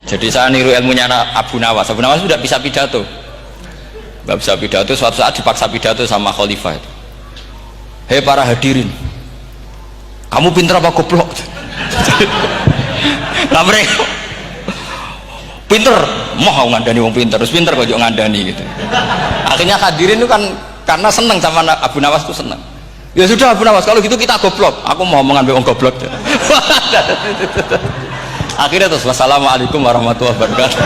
Jadi saya niru ilmunya Abu Nawas. Abu Nawas tidak bisa pidato, nggak bisa pidato. Suatu saat dipaksa pidato sama khalifah itu. Hei para hadirin, kamu pinter apa goblok? Lah mereka pinter, mau ngandani wong pinter, terus pinter kok juga ngandani gitu. Akhirnya hadirin itu kan karena seneng sama Abu Nawas itu seneng. Ya sudah Abu Nawas, kalau gitu kita goblok. Aku mau mengambil wong goblok. Akhirnya terus wassalamualaikum warahmatullahi wabarakatuh.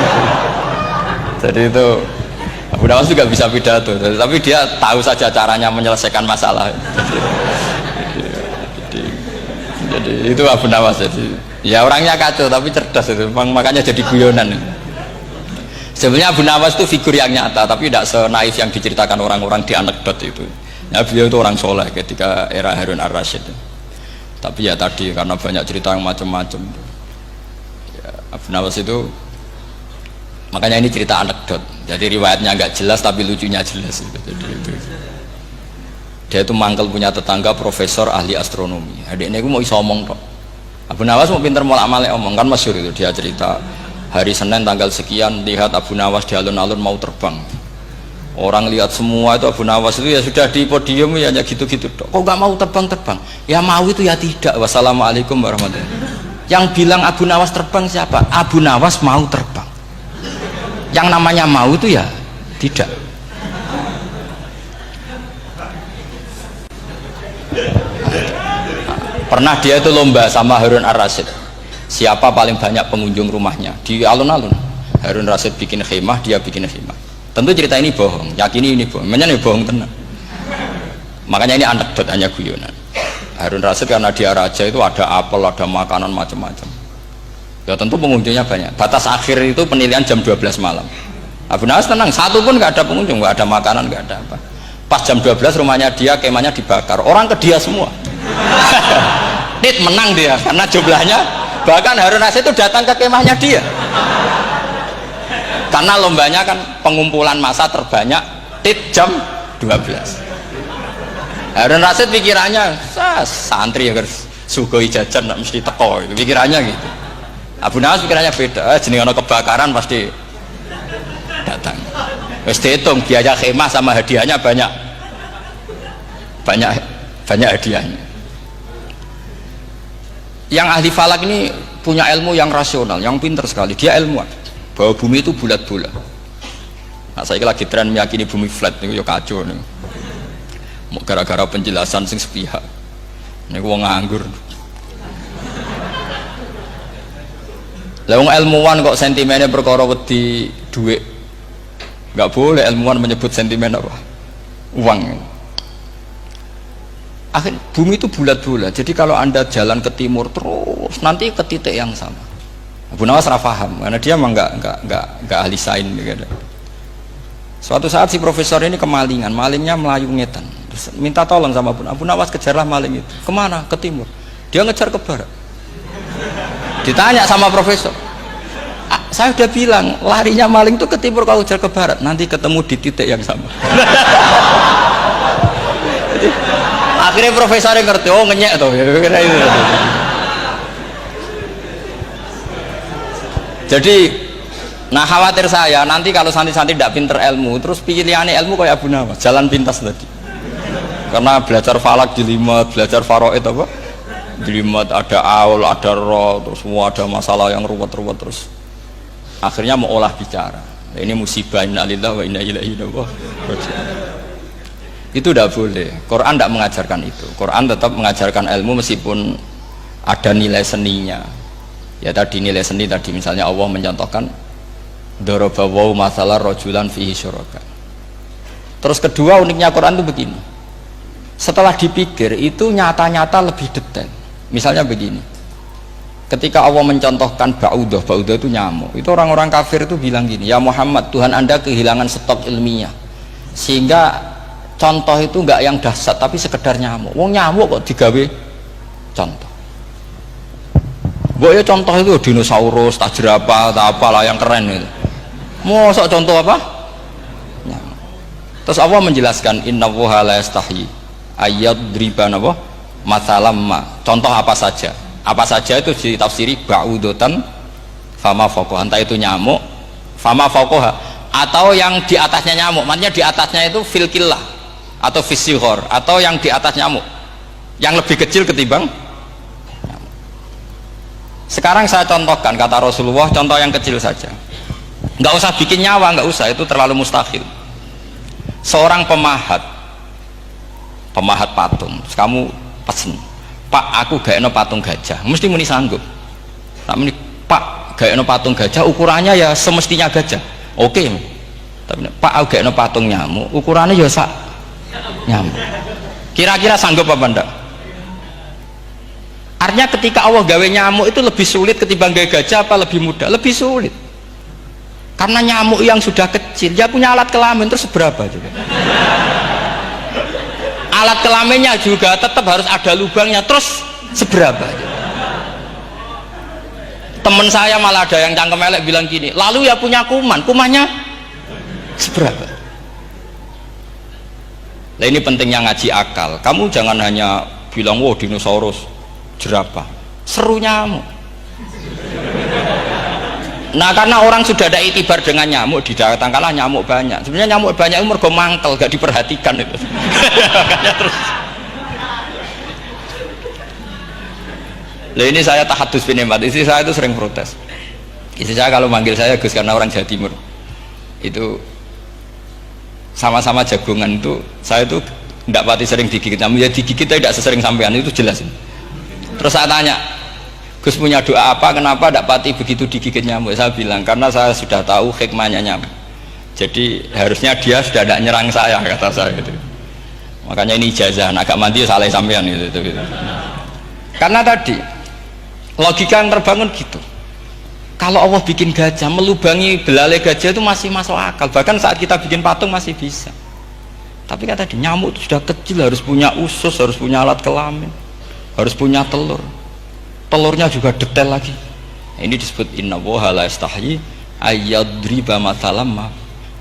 Jadi itu Abu Nawas juga bisa pidato, tapi dia tahu saja caranya menyelesaikan masalah. Jadi itu Abu Nawas. Jadi ya orangnya kacau tapi cerdas itu, makanya jadi guyonan. Sebenarnya Abu Nawas itu figur yang nyata, tapi tidak senaif yang diceritakan orang-orang di anekdot itu. Ya, beliau itu orang soleh ketika era Harun ar-Rasyid. Tapi ya tadi karena banyak cerita yang macam-macam. Ya, Abu Nawas itu, makanya ini cerita anekdot. Jadi riwayatnya nggak jelas tapi lucunya jelas. Jadi itu. Dia itu mangkel punya tetangga profesor ahli astronomi. Adiknya itu mau iso omong kok. Abu Nawas mau pinter mau amale omong kan masyhur itu, dia cerita hari Senin tanggal sekian lihat Abu Nawas di alun-alun mau terbang. Orang lihat semua itu Abu Nawas itu ya sudah di podium ya hanya gitu-gitu. Kok nggak mau terbang-terbang? Ya mau itu ya tidak. Wassalamualaikum warahmatullahi wabarakatuh. Yang bilang Abu Nawas terbang siapa? Abu Nawas mau terbang. Yang namanya mau itu ya tidak. Pernah dia itu lomba sama Harun ar-Rasyid, siapa paling banyak pengunjung rumahnya di alun-alun. Harun ar-Rasyid bikin khemah, dia bikin khemah. Tentu cerita ini bohong, yakini ini bohong, makanya ini bohong tenang. Makanya ini anekdot, hanya guyonan. Harun ar-Rasyid karena dia raja itu ada apel, ada makanan macam-macam. Ya tentu pengunjungnya banyak. Batas akhir itu penilaian jam 12 malam. Abu Nawas tenang, satu pun nggak ada pengunjung, nggak ada makanan, nggak ada apa. Pas jam 12 rumahnya dia, kemahnya dibakar, orang ke dia semua. Tit menang dia karena jumlahnya, bahkan Harun ar-Rasyid itu datang ke kemahnya dia karena lombanya kan pengumpulan massa terbanyak. Tit jam 12 Harun ar-Rasyid pikirannya santri ya sugoi jajan gak mesti teko, itu pikirannya gitu. Abu Nawas pikirannya beda, jeneng ana kebakaran pasti datang. Wis dihitung biaya khemah sama hadiahnya banyak hadiahnya. Yang ahli falak ini punya ilmu yang rasional, yang pinter sekali. Dia ilmuwan bahwa bumi itu bulat-bulat. Nah, saya lagi tren meyakini bumi flat nih, yo kacau nih. Gara-gara penjelasan sing sepihak. Nih wong nganggur. Lah wong ilmuwan kok sentimennya perkara wedi duit. Enggak boleh ilmuwan menyebut sentimen apa? Uang. Akhir bumi itu bulat-bulat, jadi kalau anda jalan ke timur terus nanti ke titik yang sama. Abu Nawas paham karena dia memang nggak ahli sains gitu. Suatu saat si profesor ini kemalingan, malingnya melayu ngetan, terus minta tolong sama Abu Nawas, kejarlah maling itu. Kemana? Ke timur. Dia ngejar ke barat. Ditanya sama profesor, saya udah bilang larinya maling itu ke timur, kalau kejar ke barat nanti ketemu di titik yang sama. Akhirnya profesor yang ngerti, oh ngenyek tuh. Jadi, nah khawatir saya nanti kalau santri-santri tidak pinter ilmu, terus pilihannya ilmu kayak Abu Nawas, jalan pintas tadi. Karena belajar falak jelimet, belajar faraid apa? Jelimet, ada aul, ada roh, terus semua ada masalah yang ruwet-ruwet terus. Akhirnya mau olah bicara. Ini musibah, inna lillahi wa inna ilaihi raji'un. Itu tidak boleh. Quran tidak mengajarkan itu. Quran tetap mengajarkan ilmu meskipun ada nilai seninya. Ya tadi nilai seni tadi, misalnya Allah mencontohkan daraba wa masalah rajulan fihi syuraka. Terus kedua uniknya Quran itu begini. Setelah dipikir itu nyata-nyata lebih detail. Misalnya begini. Ketika Allah mencontohkan ba'udah itu nyamuk. Itu orang-orang kafir itu bilang gini, "Ya Muhammad, Tuhan Anda kehilangan stok ilmiah. Sehingga contoh itu enggak yang dahsyat tapi sekedar nyamuk. Wong nyamuk kok digawe contoh. Mbok ya contoh itu dinosaurus, tak jerapah, tak apalah yang keren itu. Mosok contoh apa? Nyamuk. Terus Allah menjelaskan innallaha la yastahi ayyadriba napa mathalam ma. Contoh apa saja. Apa saja itu ditafsiri ba'udatan fama fawqaha, entah itu nyamuk, fama fawqaha, atau yang di atasnya nyamuk, maksudnya di atasnya itu fil killah atau fisihor, atau yang di atas nyamuk, yang lebih kecil ketimbang nyamuk. Sekarang saya contohkan kata Rasulullah, contoh yang kecil saja, nggak usah bikin nyawa, nggak usah, itu terlalu mustahil. Seorang pemahat patung, kamu pesen, Pak aku gak eno patung gajah, mesti muni sanggup. Tak muni, Pak gak eno patung gajah, ukurannya ya semestinya gajah, oke. Tapi Pak aku gak eno patung nyamuk, ukurannya ya sak nyamuk, kira-kira sanggup apa enggak? Artinya ketika Allah gawe nyamuk itu lebih sulit ketimbang gawe gajah, apa lebih mudah? Lebih sulit, karena nyamuk yang sudah kecil dia punya alat kelamin, terus seberapa juga alat kelaminnya juga tetap harus ada lubangnya, terus seberapa juga. Temen saya malah ada yang cangkem elek bilang gini, lalu ya punya kumannya seberapa. Nah ini pentingnya ngaji akal, kamu jangan hanya bilang wow dinosaurus, jerapah, seru nyamuk. Nah karena orang sudah ada itibar dengan nyamuk, di datang kalah nyamuk banyak. Sebenarnya nyamuk banyak itu mergo mangkel, gak diperhatikan itu. Terus. Lah ini saya tahadus bin Imad, istri saya itu sering protes. Istri saya kalau manggil saya Gus karena orang Jawa Timur. Itu sama-sama jagongan itu, saya itu tidak pati sering digigit. Namun ya digigit tidak sesering sampean, itu jelas. Terus saya tanya, Gus punya doa apa, kenapa tidak pati begitu digigit nyamuk? Saya bilang karena saya sudah tahu hikmahnya nyamuk, jadi harusnya dia sudah tidak nyerang saya, kata saya gitu. Makanya ini ijazah, agak mandi salah sampean gitu. Karena tadi logika yang terbangun gitu, kalau Allah bikin gajah, melubangi belalai gajah itu masih masuk akal, bahkan saat kita bikin patung masih bisa. Tapi kata tadi nyamuk itu sudah kecil, harus punya usus, harus punya alat kelamin, harus punya telur, telurnya juga detail lagi. Ini disebut inna woha la istahyi ayyadriba mathalam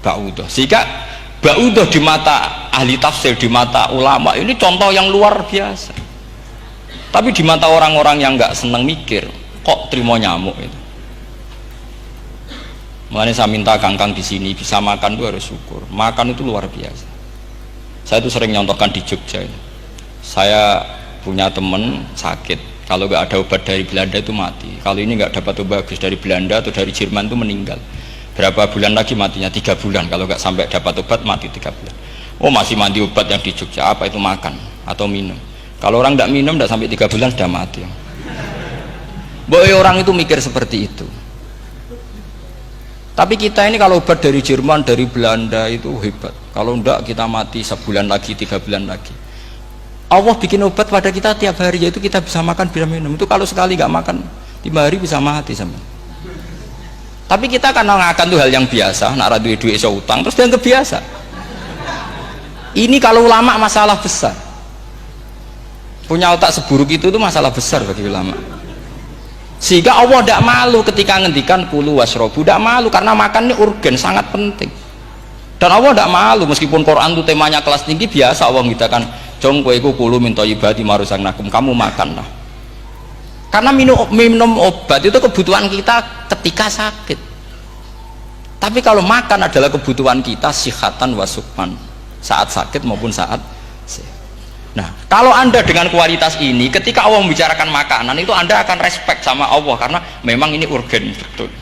ba'udah. Sehingga ba'udah di mata ahli tafsir, di mata ulama ini contoh yang luar biasa. Tapi di mata orang-orang yang nggak seneng mikir, kok terima nyamuk itu. Makanya saya minta kangkang di sini bisa makan itu harus syukur. Makan itu luar biasa. Saya itu sering nyontohkan di Jogja. Saya punya temen sakit, kalau nggak ada obat dari Belanda itu mati. Kalau ini nggak dapat obat bagus dari Belanda atau dari Jerman itu meninggal. Berapa bulan lagi matinya? 3 bulan. Kalau nggak sampai dapat obat mati 3 bulan. Oh masih mandi obat yang di Jogja, apa itu makan atau minum? Kalau orang nggak minum nggak sampai 3 bulan sudah mati. Boy orang itu mikir seperti itu. Tapi kita ini kalau obat dari Jerman, dari Belanda itu hebat. Kalau enggak kita mati sebulan lagi, 3 bulan lagi. Allah bikin obat pada kita tiap hari, yaitu kita bisa makan, bisa minum. Itu kalau sekali nggak makan 5 hari bisa mati sama. Tapi kita karena ngakan tuh hal yang biasa, nak duit iso utang terus dianggap biasa. Ini kalau ulama masalah besar. Punya otak seburuk itu tuh masalah besar bagi ulama. Sehingga Allah tidak malu ketika ngendikan kulu wasrobu, tidak malu karena makan ini urgen, sangat penting. Dan Allah tidak malu meskipun Quran itu temanya kelas tinggi, biasa Allah mengatakan jong kowe iku kulu min thayyibati ma razaqnakum, kamu makanlah. Karena minum obat itu kebutuhan kita ketika sakit. Tapi kalau makan adalah kebutuhan kita sihatan wasukman, saat sakit maupun saat sehat. Nah, kalau Anda dengan kualitas ini, ketika Allah membicarakan makanan itu Anda akan respect sama Allah karena memang ini urgen betul.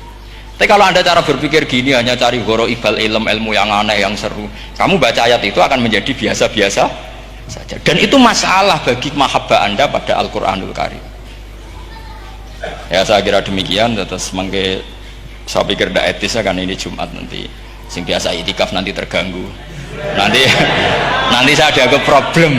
Tapi kalau Anda cara berpikir gini, hanya cari goro ibal ilmu yang aneh, yang seru, kamu baca ayat itu akan menjadi biasa-biasa saja. Dan itu masalah bagi mahabbah Anda pada Al-Quranul Karim. Ya saya kira demikian. Terus mangke saya pikir tidak etis kan ini Jumat nanti. Sing biasa itikaf nanti terganggu. Nanti saya ada problem.